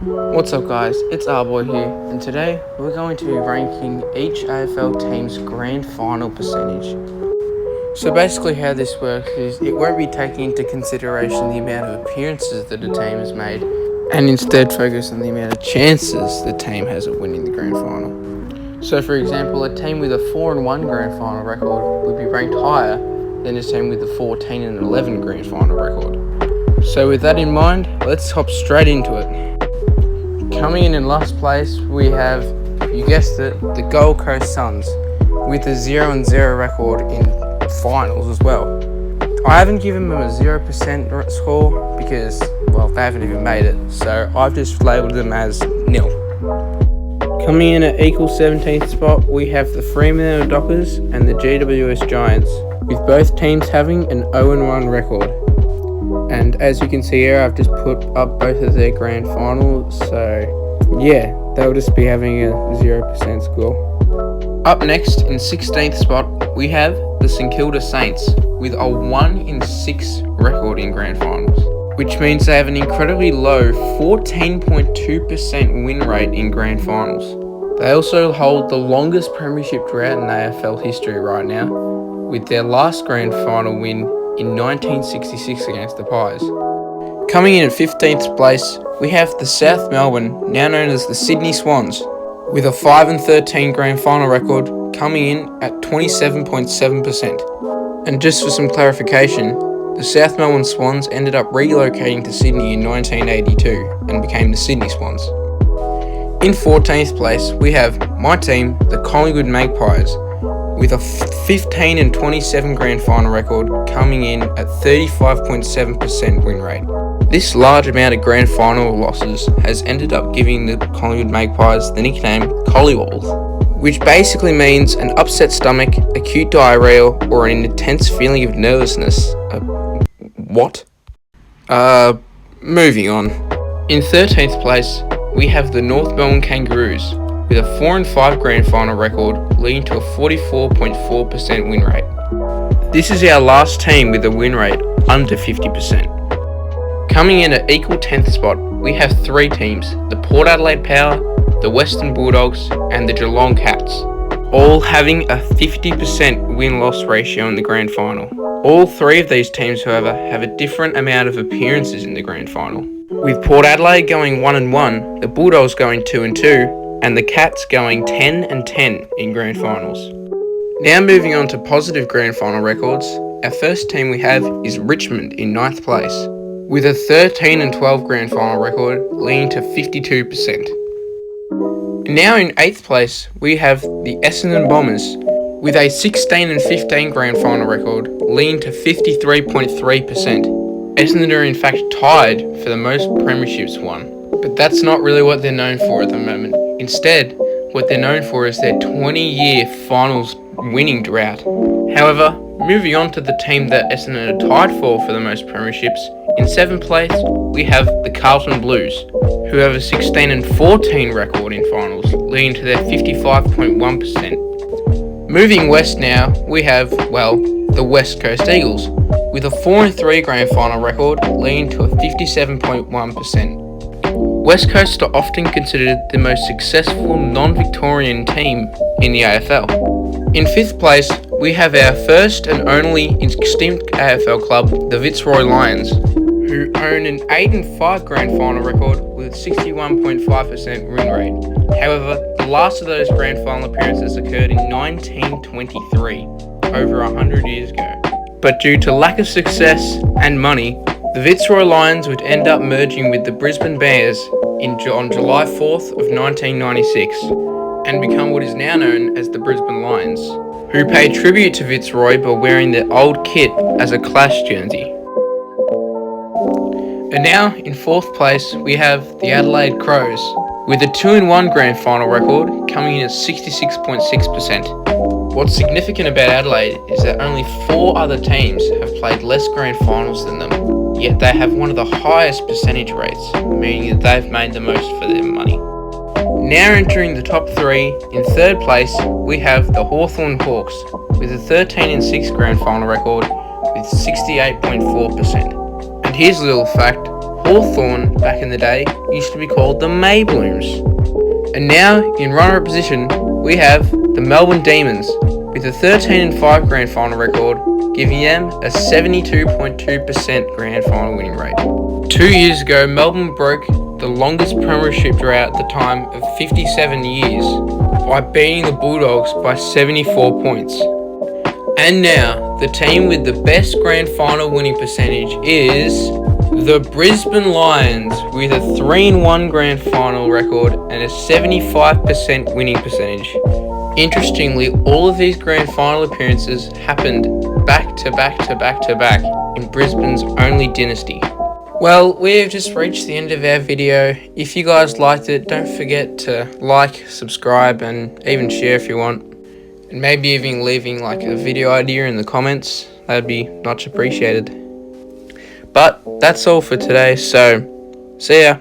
What's up guys, it's Boy here, and today we're going to be ranking each AFL team's grand final percentage. So basically how this works is it won't be taking into consideration the amount of appearances that a team has made, and instead focus on the amount of chances the team has of winning the grand final. So for example, a team with a 4-1 grand final record would be ranked higher than a team with a 14-11 grand final record. So with that in mind, let's hop straight into it. Coming in last place, we have, you guessed it, the Gold Coast Suns with a 0-0 record in finals as well. I haven't given them a 0% score because, well, they haven't even made it, so I've just labelled them as nil. Coming in at equal 17th spot, we have the Fremantle Dockers and the GWS Giants, with both teams having an 0-1 record. And as you can see here, I've just put up both of their grand finals, so yeah, they'll just be having a 0% score. Up next, in 16th spot, we have the St Kilda Saints with a 1-6 record in grand finals, which means they have an incredibly low 14.2% win rate in grand finals. They also hold the longest premiership drought in AFL history right now, with their last grand final win in 1966 against the Pies. Coming in at 15th place, we have the South Melbourne, now known as the Sydney Swans, with a 5-13 grand final record, coming in at 27.7%. And just for some clarification, the South Melbourne Swans ended up relocating to Sydney in 1982 and became the Sydney Swans. In 14th place, we have my team, the Collingwood Magpies, with a 15-27 grand final record, coming in at 35.7% win rate. This large amount of grand final losses has ended up giving the Collingwood Magpies the nickname Collywall, which basically means an upset stomach, acute diarrhea, or an intense feeling of nervousness. What? Moving on. In 13th place, we have the North Melbourne Kangaroos, with a 4-5 grand final record, leading to a 44.4% win rate. This is our last team with a win rate under 50%. Coming in at equal 10th spot, we have three teams, the Port Adelaide Power, the Western Bulldogs, and the Geelong Cats, all having a 50% win-loss ratio in the grand final. All three of these teams, however, have a different amount of appearances in the grand final, with Port Adelaide going 1-1, the Bulldogs going 2-2, and the Cats going 10-10 in grand finals. Now moving on to positive grand final records, our first team we have is Richmond in 9th place, with a 13-12 grand final record, leading to 52%. Now in 8th place, we have the Essendon Bombers, with a 16-15 grand final record, leading to 53.3%. Essendon are in fact tied for the most premierships won, but that's not really what they're known for at the moment. Instead, what they're known for is their 20-year finals winning drought. However, moving on to the team that Essendon are tied for the most premierships, in 7th place, we have the Carlton Blues, who have a 16-14 record in finals, leading to their 55.1%. Moving west now, we have, well, the West Coast Eagles, with a 4-3 grand final record, leading to a 57.1%. West Coast are often considered the most successful non-Victorian team in the AFL. In 5th place, we have our first and only extinct AFL club, the Fitzroy Lions, who own an 8-5 grand final record with a 61.5% win rate. However, the last of those grand final appearances occurred in 1923, over 100 years ago. But due to lack of success and money, the Fitzroy Lions would end up merging with the Brisbane Bears on July 4th of 1996 and become what is now known as the Brisbane Lions, who pay tribute to Fitzroy by wearing their old kit as a Clash jersey. And now, in 4th place, we have the Adelaide Crows, with a 2-1 grand final record, coming in at 66.6%. What's significant about Adelaide is that only 4 other teams have played less grand finals than them, yet they have one of the highest percentage rates, meaning that they've made the most for their money. Now entering the top 3, in 3rd place, we have the Hawthorn Hawks, with a 13-6 grand final record with 68.4%. And here's a little fact, Hawthorn, back in the day, used to be called the Mayblooms. And now, in runner-up position, we have the Melbourne Demons, with a 13-5 grand final record, giving them a 72.2% grand final winning rate. 2 years ago, Melbourne broke the longest premiership drought at the time of 57 years by beating the Bulldogs by 74 points. And now, the team with the best grand final winning percentage is the Brisbane Lions, with a 3-1 grand final record and a 75% winning percentage. Interestingly, all of these grand final appearances happened back to back to back to back in Brisbane's only dynasty. Well, we have just reached the end of our video. If you guys liked it, don't forget to like, subscribe, and even share if you want. And maybe even leaving like a video idea in the comments. That'd be much appreciated. But that's all for today, so see ya.